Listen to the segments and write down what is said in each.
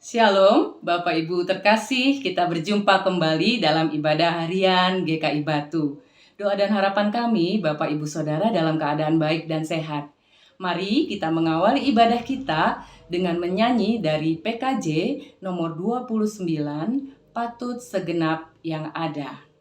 Shalom, Bapak Ibu terkasih, kita berjumpa kembali dalam ibadah harian GKI Batu. Doa dan harapan kami, Bapak Ibu Saudara dalam keadaan baik dan sehat. Mari kita mengawali ibadah kita dengan menyanyi dari PKJ nomor 29, Patut Segenap yang Ada.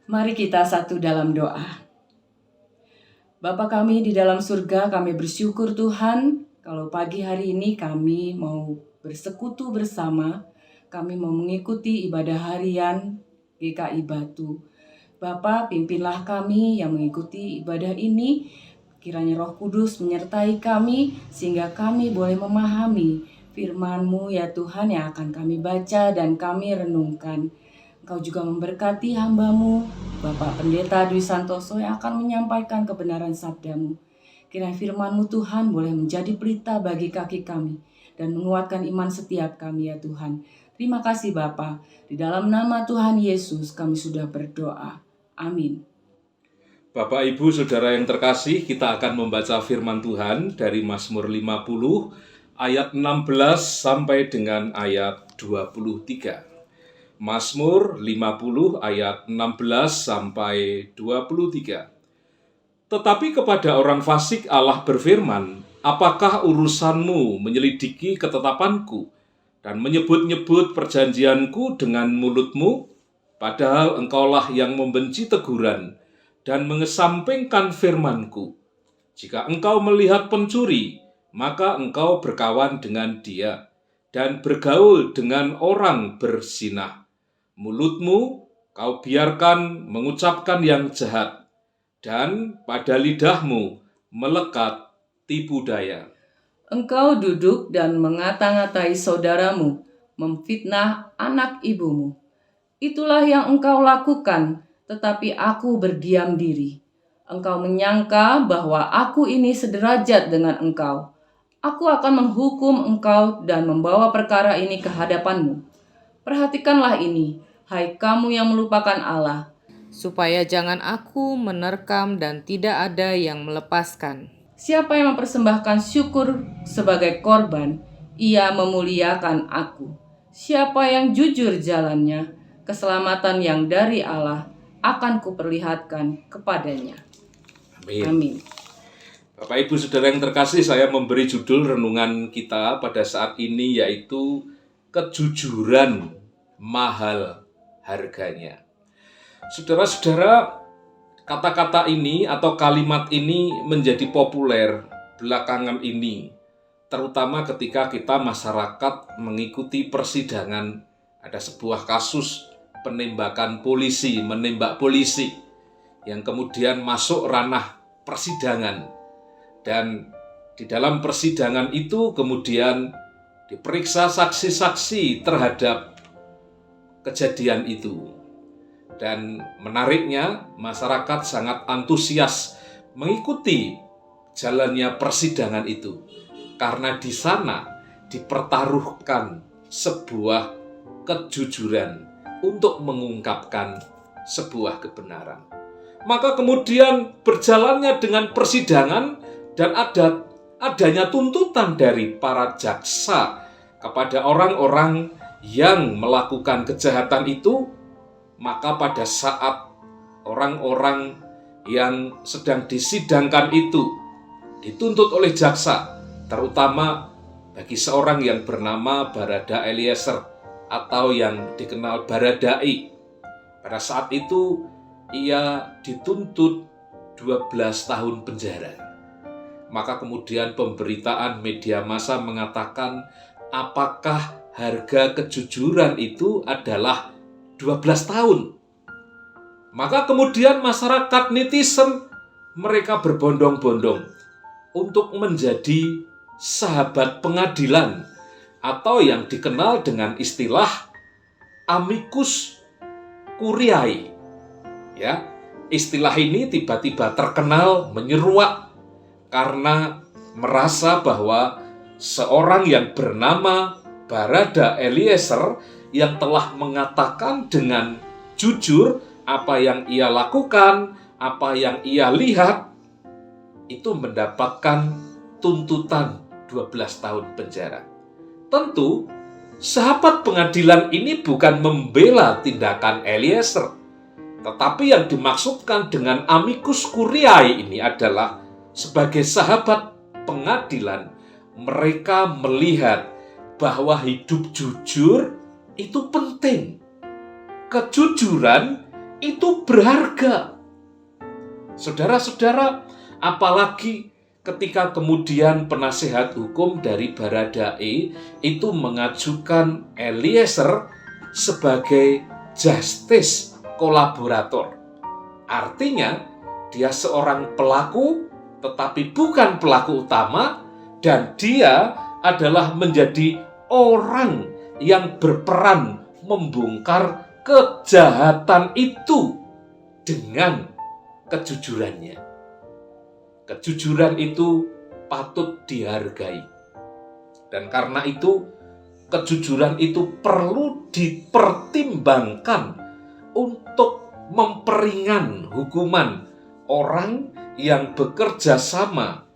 Mari kita satu dalam doa. Bapa kami di dalam surga, kami bersyukur Tuhan kalau pagi hari ini kami mau bersekutu bersama, kami mau mengikuti ibadah harian GKI Batu. Bapa, pimpinlah kami yang mengikuti ibadah ini, kiranya Roh Kudus menyertai kami sehingga kami boleh memahami firman-Mu ya Tuhan yang akan kami baca dan kami renungkan. Engkau juga memberkati hamba-Mu, Bapak Pendeta Dwi Santoso yang akan menyampaikan kebenaran sabda-Mu. Kiranya firman-Mu Tuhan boleh menjadi pelita bagi kaki kami dan menguatkan iman setiap kami ya Tuhan. Terima kasih Bapa. Di dalam nama Tuhan Yesus kami sudah berdoa. Amin. Bapak, Ibu, Saudara yang terkasih, kita akan membaca firman Tuhan dari Mazmur 50 ayat 16 sampai dengan ayat 23. Mazmur 50 ayat 16 sampai 23. Tetapi kepada orang fasik Allah berfirman, apakah urusanmu menyelidiki ketetapanku dan menyebut-nyebut perjanjianku dengan mulutmu? Padahal engkaulah yang membenci teguran dan mengesampingkan firmanku. Jika engkau melihat pencuri, maka engkau berkawan dengan dia dan bergaul dengan orang berzinah. Mulutmu kau biarkan mengucapkan yang jahat, dan pada lidahmu melekat tipu daya. Engkau duduk dan mengata-ngatai saudaramu, memfitnah anak ibumu. Itulah yang engkau lakukan, tetapi aku berdiam diri. Engkau menyangka bahwa aku ini sederajat dengan engkau. Aku akan menghukum engkau dan membawa perkara ini ke hadapanmu. Perhatikanlah ini, hai kamu yang melupakan Allah, supaya jangan aku menerkam dan tidak ada yang melepaskan. Siapa yang mempersembahkan syukur sebagai korban, ia memuliakan aku. Siapa yang jujur jalannya, keselamatan yang dari Allah akan kuperlihatkan kepadanya. Amin. Amin. Bapak, Ibu, Saudara yang terkasih, saya memberi judul renungan kita pada saat ini yaitu kejujuran mahal harganya. Saudara-saudara, kata-kata ini atau kalimat ini menjadi populer belakangan ini, terutama ketika kita masyarakat mengikuti persidangan. Ada sebuah kasus penembakan polisi, menembak polisi, yang kemudian masuk ranah persidangan. Dan di dalam persidangan itu kemudian diperiksa saksi-saksi terhadap kejadian itu. Dan menariknya, masyarakat sangat antusias mengikuti jalannya persidangan itu. Karena di sana dipertaruhkan sebuah kejujuran, untuk mengungkapkan sebuah kebenaran. Maka kemudian berjalannya dengan persidangan dan adanya tuntutan dari para jaksa kepada orang-orang yang melakukan kejahatan itu. Maka pada saat orang-orang yang sedang disidangkan itu dituntut oleh jaksa, terutama bagi seorang yang bernama Barada Eliezer atau yang dikenal Baradai. Pada saat itu ia dituntut 12 tahun penjara. Maka kemudian pemberitaan media massa mengatakan apakah harga kejujuran itu adalah 12 tahun. Maka kemudian masyarakat netizen mereka berbondong-bondong untuk menjadi sahabat pengadilan atau yang dikenal dengan istilah amicus curiae. Ya, istilah ini tiba-tiba terkenal menyeruak karena merasa bahwa seorang yang bernama Barada Eliezer yang telah mengatakan dengan jujur apa yang ia lakukan, apa yang ia lihat, itu mendapatkan tuntutan 12 tahun penjara. Tentu, sahabat pengadilan ini bukan membela tindakan Eliezer, tetapi yang dimaksudkan dengan amicus curiae ini adalah sebagai sahabat pengadilan, mereka melihat bahwa hidup jujur itu penting. Kejujuran itu berharga. Saudara-saudara, apalagi ketika kemudian penasehat hukum dari Baradai itu mengajukan Eliezer sebagai justice kolaborator. Artinya, dia seorang pelaku tetapi bukan pelaku utama, dan dia adalah menjadi orang yang berperan membongkar kejahatan itu dengan kejujurannya. Kejujuran itu patut dihargai. Dan karena itu, kejujuran itu perlu dipertimbangkan untuk memperingan hukuman orang yang bekerja sama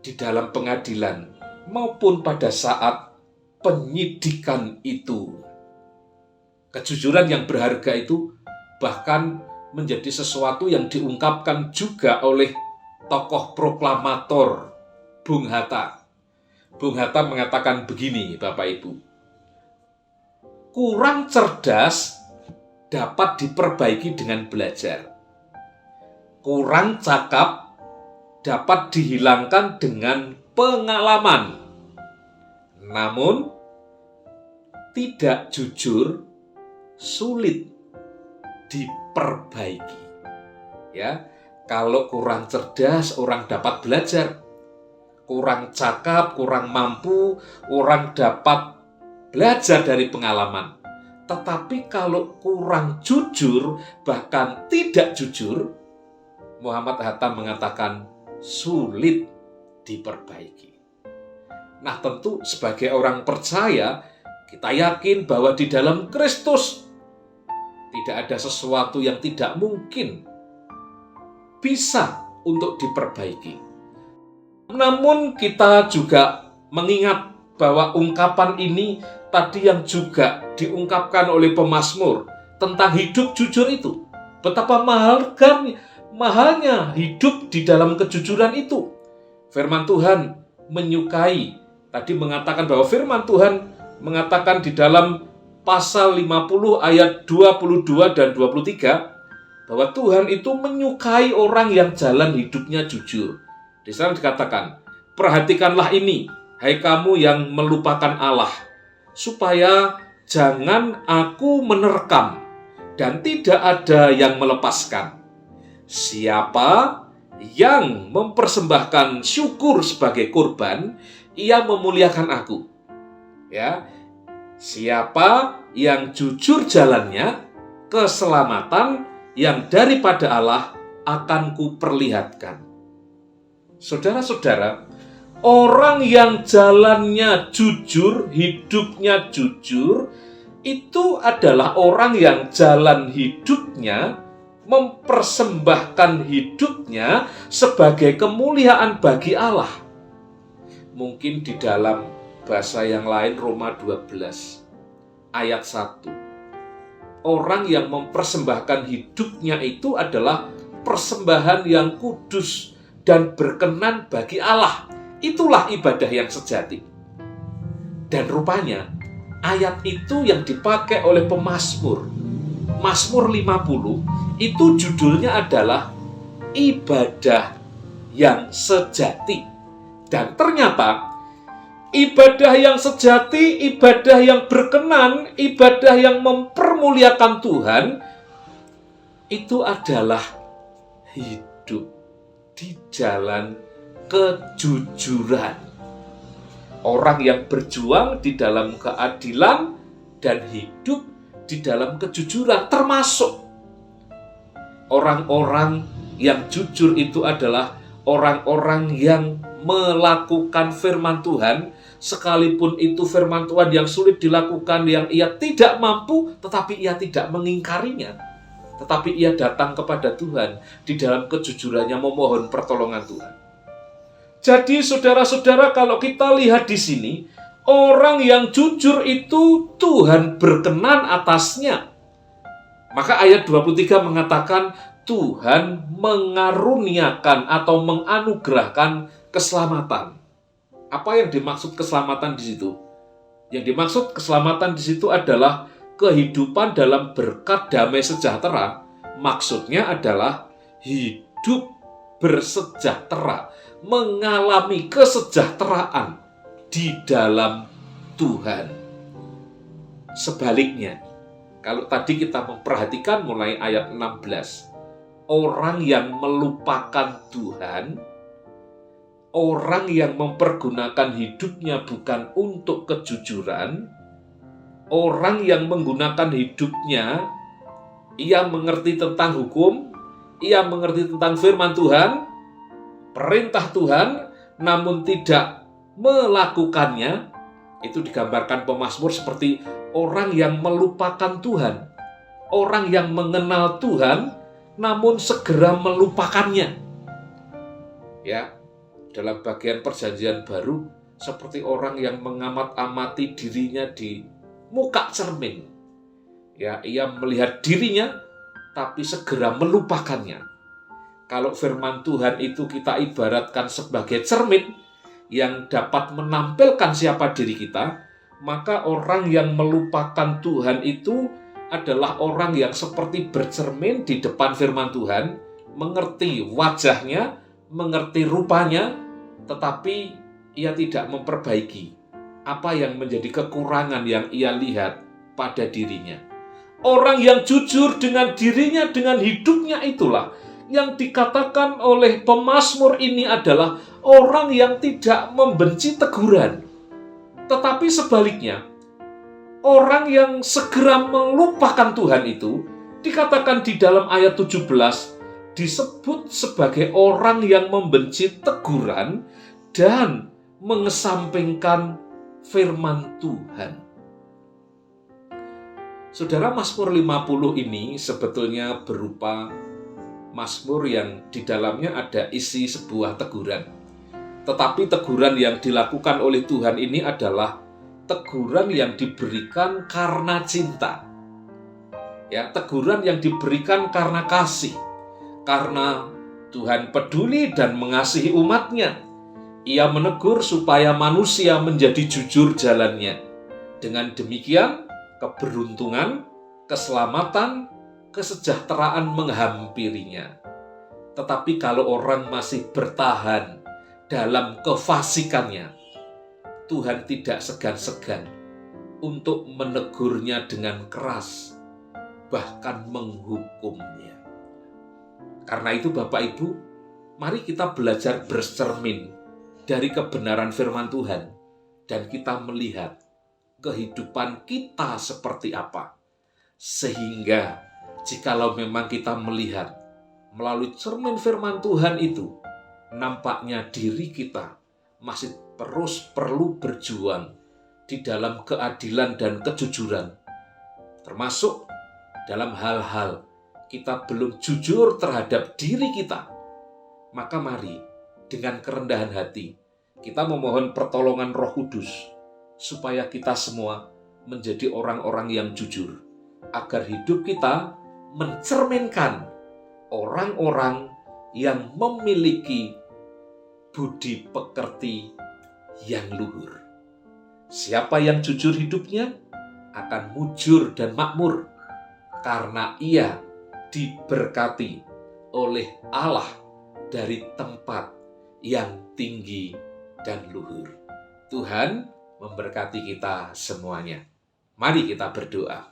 di dalam pengadilan maupun pada saat penyidikan itu. Kejujuran yang berharga itu bahkan menjadi sesuatu yang diungkapkan juga oleh tokoh proklamator Bung Hatta. Bung Hatta mengatakan begini, Bapak Ibu. Kurang cerdas dapat diperbaiki dengan belajar. Kurang cakap dapat dihilangkan dengan pengalaman. Namun, tidak jujur sulit diperbaiki. Ya, kalau kurang cerdas orang dapat belajar. Kurang cakap, kurang mampu, orang dapat belajar dari pengalaman. Tetapi kalau kurang jujur, bahkan tidak jujur, Muhammad Hatta mengatakan sulit diperbaiki. Nah, tentu sebagai orang percaya, kita yakin bahwa di dalam Kristus tidak ada sesuatu yang tidak mungkin bisa untuk diperbaiki. Namun kita juga mengingat bahwa ungkapan ini tadi yang juga diungkapkan oleh pemazmur tentang hidup jujur itu. Betapa mahalnya hidup di dalam kejujuran itu. Firman Tuhan menyukai, tadi mengatakan bahwa firman Tuhan mengatakan di dalam pasal 50 ayat 22 dan 23 bahwa Tuhan itu menyukai orang yang jalan hidupnya jujur. Di sana dikatakan, perhatikanlah ini, hai kamu yang melupakan Allah, supaya jangan aku menerkam dan tidak ada yang melepaskan. Siapa yang mempersembahkan syukur sebagai kurban, ia memuliakan aku. Ya, siapa yang jujur jalannya, keselamatan yang daripada Allah akan kuperlihatkan. Saudara-saudara, orang yang jalannya jujur, hidupnya jujur, itu adalah orang yang jalan hidupnya mempersembahkan hidupnya sebagai kemuliaan bagi Allah. Mungkin di dalam bahasa yang lain Roma 12 ayat 1. Orang yang mempersembahkan hidupnya itu adalah persembahan yang kudus dan berkenan bagi Allah. Itulah ibadah yang sejati. Dan rupanya ayat itu yang dipakai oleh pemazmur. Mazmur 50 itu judulnya adalah ibadah yang sejati. Dan ternyata ibadah yang sejati, ibadah yang berkenan, ibadah yang mempermuliakan Tuhan itu adalah hidup di jalan kejujuran. Orang yang berjuang di dalam keadilan dan hidup di dalam kejujuran, termasuk orang-orang yang jujur itu adalah orang-orang yang melakukan firman Tuhan, sekalipun itu firman Tuhan yang sulit dilakukan, yang ia tidak mampu, tetapi ia tidak mengingkarinya, tetapi ia datang kepada Tuhan di dalam kejujurannya memohon pertolongan Tuhan. Jadi saudara-saudara, kalau kita lihat di sini, orang yang jujur itu Tuhan berkenan atasnya. Maka ayat 23 mengatakan Tuhan mengaruniakan atau menganugerahkan keselamatan. Apa yang dimaksud keselamatan di situ? Yang dimaksud keselamatan di situ adalah kehidupan dalam berkat damai sejahtera. Maksudnya adalah hidup bersejahtera, mengalami kesejahteraan di dalam Tuhan. Sebaliknya, kalau tadi kita memperhatikan mulai ayat 16, orang yang melupakan Tuhan, orang yang mempergunakan hidupnya bukan untuk kejujuran, orang yang menggunakan hidupnya, ia mengerti tentang hukum, ia mengerti tentang firman Tuhan, perintah Tuhan, namun tidak melakukannya. Itu digambarkan pemazmur seperti orang yang melupakan Tuhan, orang yang mengenal Tuhan namun segera melupakannya. Ya, dalam bagian perjanjian baru seperti orang yang mengamat-amati dirinya di muka cermin. Ya, ia melihat dirinya tapi segera melupakannya. Kalau firman Tuhan itu kita ibaratkan sebagai cermin yang dapat menampilkan siapa diri kita, maka orang yang melupakan Tuhan itu adalah orang yang seperti bercermin di depan firman Tuhan, mengerti wajahnya, mengerti rupanya, tetapi ia tidak memperbaiki apa yang menjadi kekurangan yang ia lihat pada dirinya. Orang yang jujur dengan dirinya, dengan hidupnya itulah yang dikatakan oleh pemazmur ini adalah orang yang tidak membenci teguran. Tetapi sebaliknya, orang yang segera melupakan Tuhan itu dikatakan di dalam ayat 17 disebut sebagai orang yang membenci teguran dan mengesampingkan firman Tuhan. Saudara, Mazmur 50 ini sebetulnya berupa Mazmur yang di dalamnya ada isi sebuah teguran. Tetapi teguran yang dilakukan oleh Tuhan ini adalah teguran yang diberikan karena cinta. Ya, teguran yang diberikan karena kasih. Karena Tuhan peduli dan mengasihi umatnya. Ia menegur supaya manusia menjadi jujur jalannya. Dengan demikian, keberuntungan, keselamatan, kesejahteraan menghampirinya. Tetapi kalau orang masih bertahan dalam kefasikannya, Tuhan tidak segan-segan untuk menegurnya dengan keras, bahkan menghukumnya. Karena itu Bapak Ibu, mari kita belajar bercermin dari kebenaran firman Tuhan dan kita melihat kehidupan kita seperti apa. Sehingga jikalau memang kita melihat melalui cermin firman Tuhan itu, nampaknya diri kita masih terus perlu berjuang di dalam keadilan dan kejujuran, termasuk dalam hal-hal kita belum jujur terhadap diri kita, maka mari dengan kerendahan hati kita memohon pertolongan Roh Kudus supaya kita semua menjadi orang-orang yang jujur, agar hidup kita mencerminkan orang-orang yang memiliki budi pekerti yang luhur. Siapa yang jujur hidupnya akan mujur dan makmur, karena ia diberkati oleh Allah dari tempat yang tinggi dan luhur. Tuhan memberkati kita semuanya. Mari kita berdoa.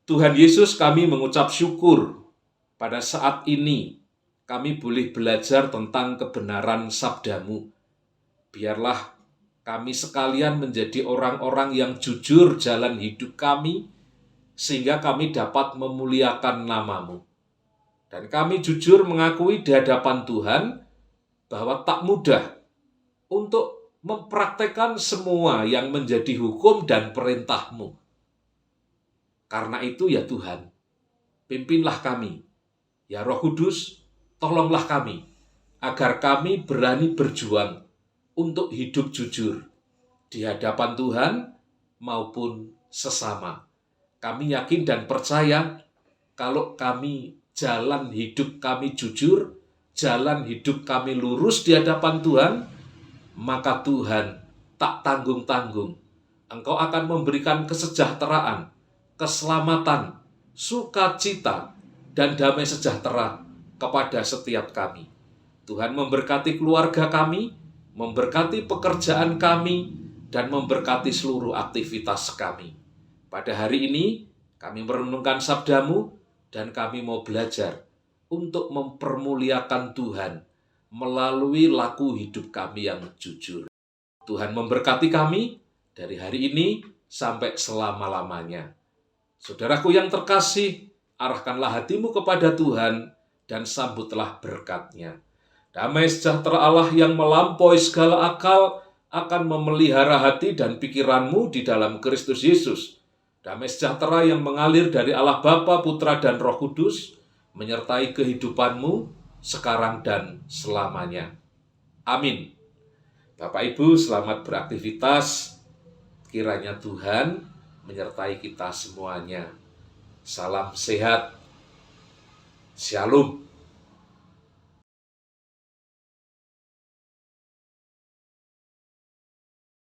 Tuhan Yesus, kami mengucap syukur pada saat ini kami boleh belajar tentang kebenaran sabda-Mu. Biarlah kami sekalian menjadi orang-orang yang jujur jalan hidup kami, sehingga kami dapat memuliakan nama-Mu. Dan kami jujur mengakui di hadapan Tuhan bahwa tak mudah untuk mempraktekkan semua yang menjadi hukum dan perintah-Mu. Karena itu ya Tuhan, pimpinlah kami. Ya Roh Kudus, tolonglah kami, agar kami berani berjuang untuk hidup jujur di hadapan Tuhan maupun sesama. Kami yakin dan percaya kalau kami jalan hidup kami jujur, jalan hidup kami lurus di hadapan Tuhan, maka Tuhan tak tanggung-tanggung. Engkau akan memberikan kesejahteraan, keselamatan, sukacita, dan damai sejahtera kepada setiap kami. Tuhan memberkati keluarga kami, memberkati pekerjaan kami, dan memberkati seluruh aktivitas kami. Pada hari ini, kami merenungkan sabda-Mu, dan kami mau belajar untuk mempermuliakan Tuhan melalui laku hidup kami yang jujur. Tuhan memberkati kami dari hari ini sampai selama-lamanya. Saudaraku yang terkasih, arahkanlah hatimu kepada Tuhan dan sambutlah berkat-Nya. Damai sejahtera Allah yang melampaui segala akal akan memelihara hati dan pikiranmu di dalam Kristus Yesus. Damai sejahtera yang mengalir dari Allah Bapa, Putra, dan Roh Kudus menyertai kehidupanmu sekarang dan selamanya. Amin. Bapak Ibu, selamat beraktivitas. Kiranya Tuhan menyertai kita semuanya. Salam sehat. Shalom.